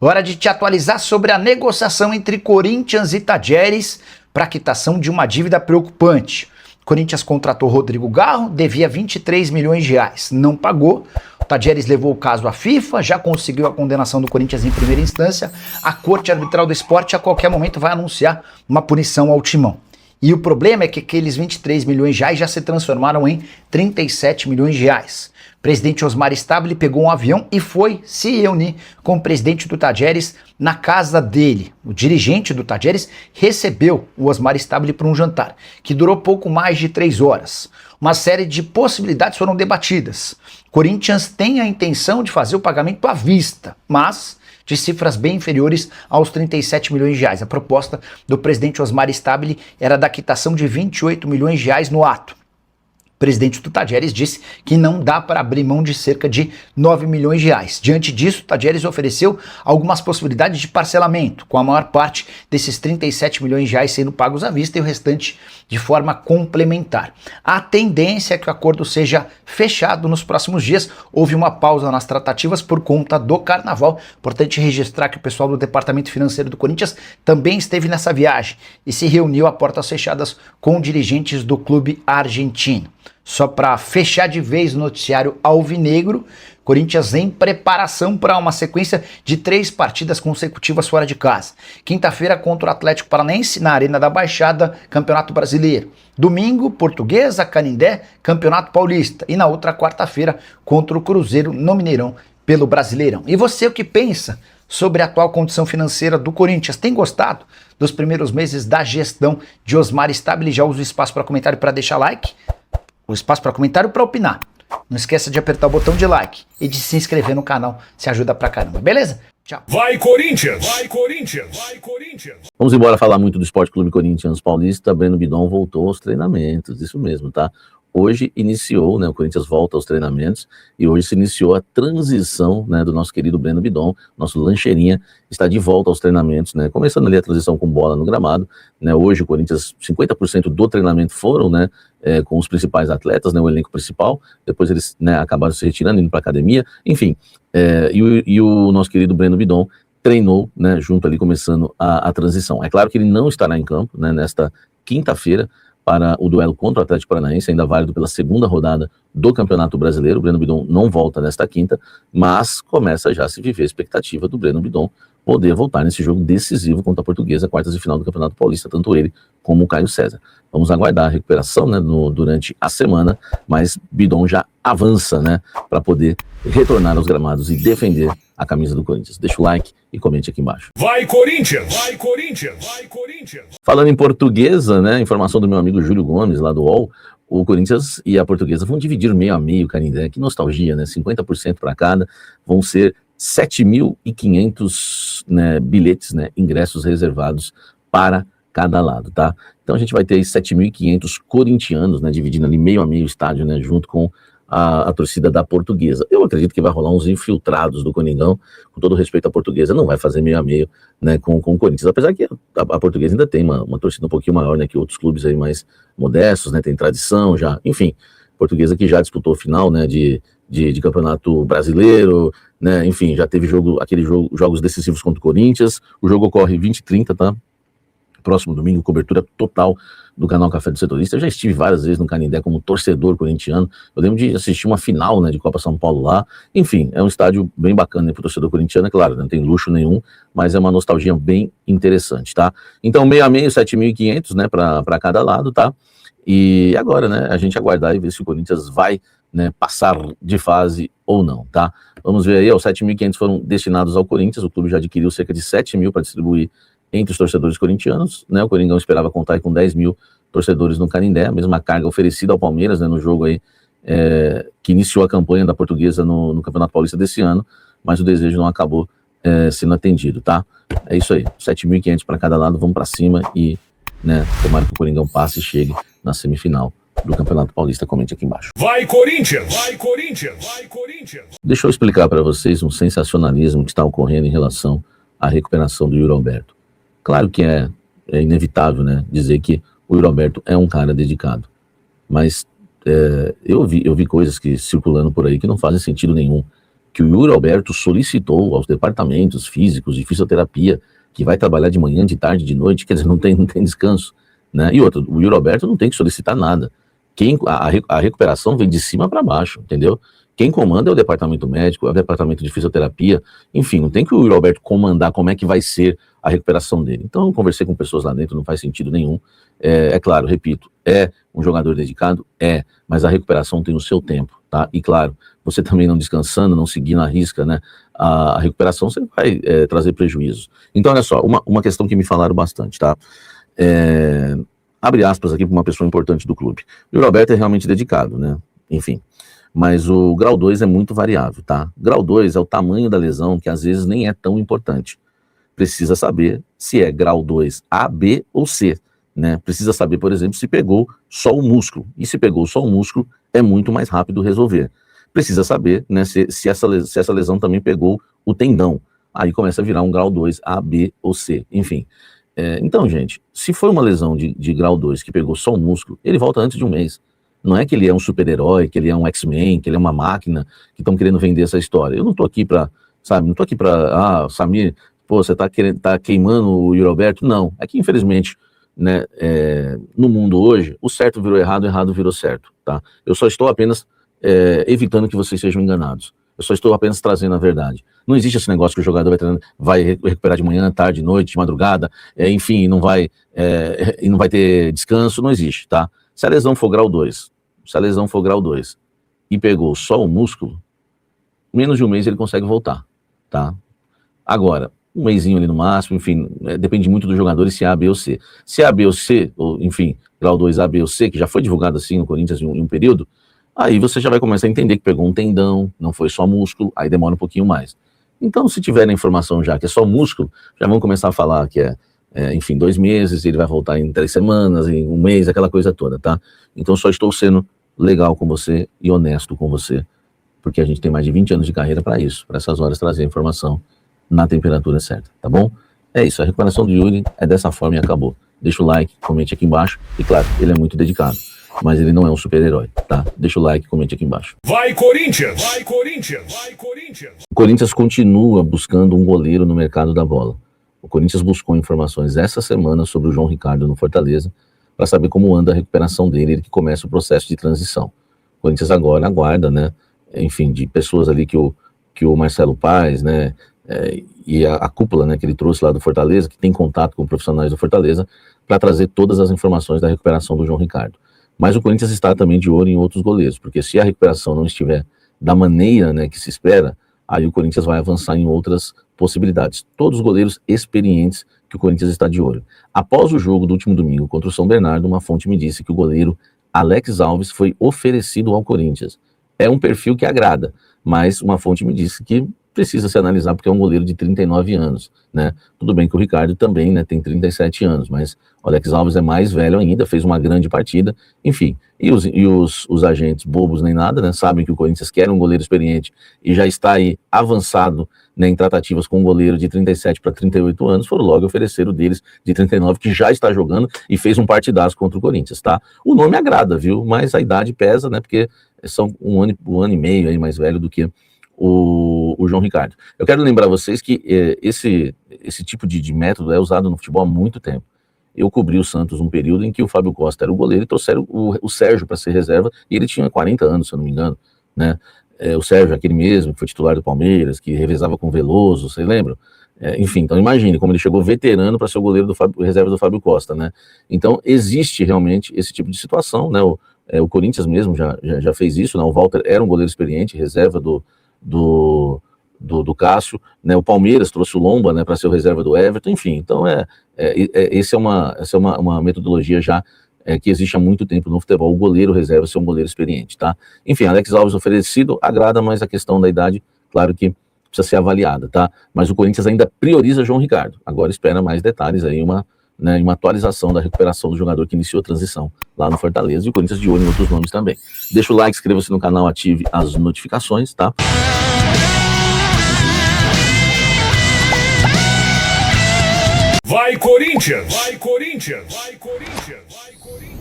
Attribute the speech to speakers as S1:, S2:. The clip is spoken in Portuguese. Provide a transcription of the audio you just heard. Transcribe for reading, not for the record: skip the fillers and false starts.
S1: Hora de te atualizar sobre a negociação entre Corinthians e Tadieres para quitação de uma dívida preocupante. Corinthians contratou Rodrigo Garro, devia 23 milhões de reais, não pagou. O Tadieres levou o caso à FIFA, já conseguiu a condenação do Corinthians em primeira instância. A Corte Arbitral do Esporte a qualquer momento vai anunciar uma punição ao Timão. E o problema é que aqueles 23 milhões de reais já se transformaram em 37 milhões de reais. O presidente Osmar Stabile pegou um avião e foi se reunir com o presidente do Tadieres na casa dele. O dirigente do Tadieres recebeu o Osmar Stabile para um jantar, que durou pouco mais de 3 horas. Uma série de possibilidades foram debatidas. Corinthians tem a intenção de fazer o pagamento à vista, mas de cifras bem inferiores aos 37 milhões de reais. A proposta do presidente Osmar Stabile era da quitação de 28 milhões de reais no ato. O presidente do Tadieres disse que não dá para abrir mão de cerca de 9 milhões de reais. Diante disso, o Tadieres ofereceu algumas possibilidades de parcelamento, com a maior parte desses 37 milhões de reais sendo pagos à vista e o restante de forma complementar. A tendência é que o acordo seja fechado nos próximos dias. Houve uma pausa nas tratativas por conta do carnaval. Importante registrar que o pessoal do departamento financeiro do Corinthians também esteve nessa viagem e se reuniu a portas fechadas com dirigentes do clube argentino. Só para fechar de vez o noticiário alvinegro, Corinthians em preparação para uma sequência de 3 partidas consecutivas fora de casa. Quinta-feira contra o Atlético Paranaense na Arena da Baixada, Campeonato Brasileiro. Domingo, Portuguesa, Canindé, Campeonato Paulista. E na outra quarta-feira contra o Cruzeiro no Mineirão pelo Brasileirão. E você, o que pensa sobre a atual condição financeira do Corinthians? Tem gostado dos primeiros meses da gestão de Osmar Stabile? Já usa o espaço para comentário para deixar like. O espaço para comentário para opinar. Não esqueça de apertar o botão de like e de se inscrever no canal, se ajuda pra caramba, beleza? Tchau.
S2: Vai Corinthians! Vai Corinthians! Vai Corinthians!
S3: Vamos embora falar muito do Esporte Clube Corinthians Paulista. Breno Bidon voltou aos treinamentos, isso mesmo, tá? Hoje iniciou, né, o Corinthians volta aos treinamentos e hoje se iniciou a transição, né, do nosso querido Breno Bidon, nosso lancheirinha, está de volta aos treinamentos, né, começando ali a transição com bola no gramado, né, hoje o Corinthians, 50% do treinamento foram, né, com os principais atletas, né, o elenco principal, depois eles, né, acabaram se retirando, indo para academia, enfim, e o nosso querido Breno Bidon treinou, né, junto ali, começando a transição. É claro que ele não estará em campo, né, nesta quinta-feira, para o duelo contra o Atlético Paranaense, ainda válido pela segunda rodada do Campeonato Brasileiro. O Breno Bidon não volta nesta quinta, mas começa já a se viver a expectativa do Breno Bidon poder voltar nesse jogo decisivo contra a Portuguesa, quartas de final do Campeonato Paulista, tanto ele como o Caio César. Vamos aguardar a recuperação, né, durante a semana, mas Bidon já avança, né, para poder retornar aos gramados e defender a camisa do Corinthians. Deixa o like e comente aqui embaixo.
S2: Vai Corinthians! Vai Corinthians! Vai Corinthians!
S3: Falando em Portuguesa, né, informação do meu amigo Júlio Gomes, lá do UOL, o Corinthians e a Portuguesa vão dividir meio a meio, Canindé, que nostalgia, né, 50% para cada, vão ser 7.500, né, bilhetes, né, ingressos reservados para cada lado, tá? Então a gente vai ter aí 7.500 corintianos, né, dividindo ali meio a meio o estádio, né, junto com a torcida da Portuguesa. Eu acredito que vai rolar uns infiltrados do Coringão, com todo respeito à Portuguesa, não vai fazer meio a meio, né, com o Corinthians, apesar que a Portuguesa ainda tem uma torcida um pouquinho maior, né, que outros clubes aí mais modestos, né, tem tradição já, enfim, Portuguesa que já disputou final, né, de Campeonato Brasileiro, né, enfim, já teve jogos decisivos contra o Corinthians. O jogo ocorre 20 e 30, tá? Próximo domingo, cobertura total do canal Café do Setorista. Eu já estive várias vezes no Canindé como torcedor corintiano. Eu lembro de assistir uma final, né, de Copa São Paulo lá. Enfim, é um estádio bem bacana, né, para o torcedor corintiano, é claro, não tem luxo nenhum, mas é uma nostalgia bem interessante, tá? Então, meio a meio, 7.500, né, para cada lado, tá? E agora, né, a gente aguardar e ver se o Corinthians vai, né, passar de fase ou não, tá? Vamos ver aí, os 7.500 foram destinados ao Corinthians, o clube já adquiriu cerca de 7.000 para distribuir entre os torcedores corintianos, né? O Coringão esperava contar com 10.000 torcedores no Canindé, a mesma carga oferecida ao Palmeiras, né, no jogo aí, que iniciou a campanha da Portuguesa no Campeonato Paulista desse ano, mas o desejo não acabou sendo atendido, tá? É isso aí, 7.500 para cada lado, vamos para cima e, né, tomara que o Coringão passe e chegue na semifinal do Campeonato Paulista. Comente aqui embaixo.
S2: Vai Corinthians! Vai Corinthians! Vai Corinthians!
S3: Deixa eu explicar para vocês um sensacionalismo que está ocorrendo em relação à recuperação do Yuri Alberto. Claro que é inevitável, né, dizer que o Yuri Alberto é um cara dedicado, mas eu vi coisas que circulando por aí que não fazem sentido nenhum, que o Yuri Alberto solicitou aos departamentos físicos de fisioterapia, que vai trabalhar de manhã, de tarde, de noite, quer dizer, não tem descanso, né? E outro, o Yuri Alberto não tem que solicitar nada. A recuperação vem de cima para baixo, entendeu? Quem comanda é o departamento médico, é o departamento de fisioterapia, enfim, não tem que o Yuri Alberto comandar como é que vai ser a recuperação dele. Então, eu conversei com pessoas lá dentro, não faz sentido nenhum. É claro, repito, é um jogador dedicado? Mas a recuperação tem o seu tempo, tá? E claro, você também não descansando, não seguindo a risca, né? A recuperação você vai trazer prejuízos. Então, olha só, uma questão que me falaram bastante, tá? Abre aspas aqui para uma pessoa importante do clube. O Yuri Alberto é realmente dedicado, né? Enfim. Mas o grau 2 é muito variável, tá? Grau 2 é o tamanho da lesão, que às vezes nem é tão importante. Precisa saber se é grau 2 A, B ou C, né? Precisa saber, por exemplo, se pegou só o músculo. E se pegou só o músculo, é muito mais rápido resolver. Precisa saber, né, se essa lesão também pegou o tendão. Aí começa a virar um grau 2 A, B ou C, enfim. Então, gente, se foi uma lesão de grau 2 que pegou só o músculo, ele volta antes de um mês. Não é que ele é um super-herói, que ele é um X-Men, que ele é uma máquina, que estão querendo vender essa história. Eu não tô aqui pra, sabe, não tô aqui pra, Samir, pô, você tá queimando o Yuri Alberto. Não, é que infelizmente, né, no mundo hoje, o certo virou errado, o errado virou certo, tá? Eu só estou apenas evitando que vocês sejam enganados. Eu só estou apenas trazendo a verdade. Não existe esse negócio que o jogador vai recuperar de manhã, tarde, noite, de madrugada, enfim, e não vai ter descanso, não existe, tá? Se a lesão for grau 2, e pegou só o músculo, menos de um mês ele consegue voltar, tá? Agora, um mêsinho ali no máximo, enfim, depende muito do jogador e se é A, B ou C. Se é A, B ou C, ou enfim, grau 2 A, B ou C, que já foi divulgado assim no Corinthians em um período, aí você já vai começar a entender que pegou um tendão, não foi só músculo, aí demora um pouquinho mais. Então, se tiver a informação já que é só músculo, já vão começar a falar que enfim, 2 meses, ele vai voltar em 3 semanas, em um mês, aquela coisa toda, tá? Então, só estou sendo legal com você e honesto com você, porque a gente tem mais de 20 anos de carreira para isso, para essas horas trazer a informação na temperatura certa, tá bom? É isso, a recuperação do Yuri é dessa forma e acabou. Deixa o like, comente aqui embaixo, e claro, ele é muito dedicado, mas ele não é um super-herói, tá? Deixa o like, comente aqui embaixo.
S2: Vai Corinthians! Vai Corinthians! Vai Corinthians!
S3: O Corinthians continua buscando um goleiro no mercado da bola. O Corinthians buscou informações essa semana sobre o João Ricardo no Fortaleza, para saber como anda a recuperação dele, ele que começa o processo de transição. O Corinthians agora aguarda, né, enfim, de pessoas ali que o Marcelo Paes, né, e a cúpula, né, que ele trouxe lá do Fortaleza, que tem contato com profissionais do Fortaleza, para trazer todas as informações da recuperação do João Ricardo. Mas o Corinthians está também de olho em outros goleiros, porque se a recuperação não estiver da maneira, né, que se espera, aí o Corinthians vai avançar em outras possibilidades. Todos os goleiros experientes que o Corinthians está de olho. Após o jogo do último domingo contra o São Bernardo, uma fonte me disse que o goleiro Alex Alves foi oferecido ao Corinthians. É um perfil que agrada, mas uma fonte me disse que precisa se analisar porque é um goleiro de 39 anos, né? Tudo bem que o Ricardo também, né, tem 37 anos, mas o Alex Alves é mais velho ainda, fez uma grande partida, enfim. E os agentes bobos nem nada, né, sabem que o Corinthians quer um goleiro experiente e já está aí avançado, né, em tratativas com um goleiro de 37 para 38 anos, foram logo oferecer o deles de 39, que já está jogando e fez um partidaço contra o Corinthians, tá? O nome agrada, viu? Mas a idade pesa, né, porque são um ano e meio aí mais velho do que o João Ricardo. Eu quero lembrar vocês que esse tipo de método é usado no futebol há muito tempo. Eu cobri o Santos um período em que o Fábio Costa era o goleiro e trouxeram o Sérgio para ser reserva, e ele tinha 40 anos, se eu não me engano, né? O Sérgio, aquele mesmo, que foi titular do Palmeiras, que revezava com o Veloso, vocês lembram? Enfim, então imagine como ele chegou veterano para ser o goleiro reserva do Fábio Costa, né? Então existe realmente esse tipo de situação, né? O Corinthians mesmo já fez isso, né? O Walter era um goleiro experiente, reserva do Cássio, né? O Palmeiras trouxe o Lomba, né, para ser o reserva do Everton, enfim, então essa é uma metodologia já que existe há muito tempo no futebol, o goleiro reserva ser um goleiro experiente, tá? Enfim, Alex Alves oferecido, agrada, mas a questão da idade, claro que precisa ser avaliada, tá? Mas o Corinthians ainda prioriza João Ricardo, agora espera mais detalhes aí, uma atualização da recuperação do jogador que iniciou a transição lá no Fortaleza, e o Corinthians de olho em outros nomes também. Deixa o like, inscreva-se no canal, ative as notificações, tá?
S2: Vai Corinthians! Vai Corinthians! Vai Corinthians! Vai Corinthians!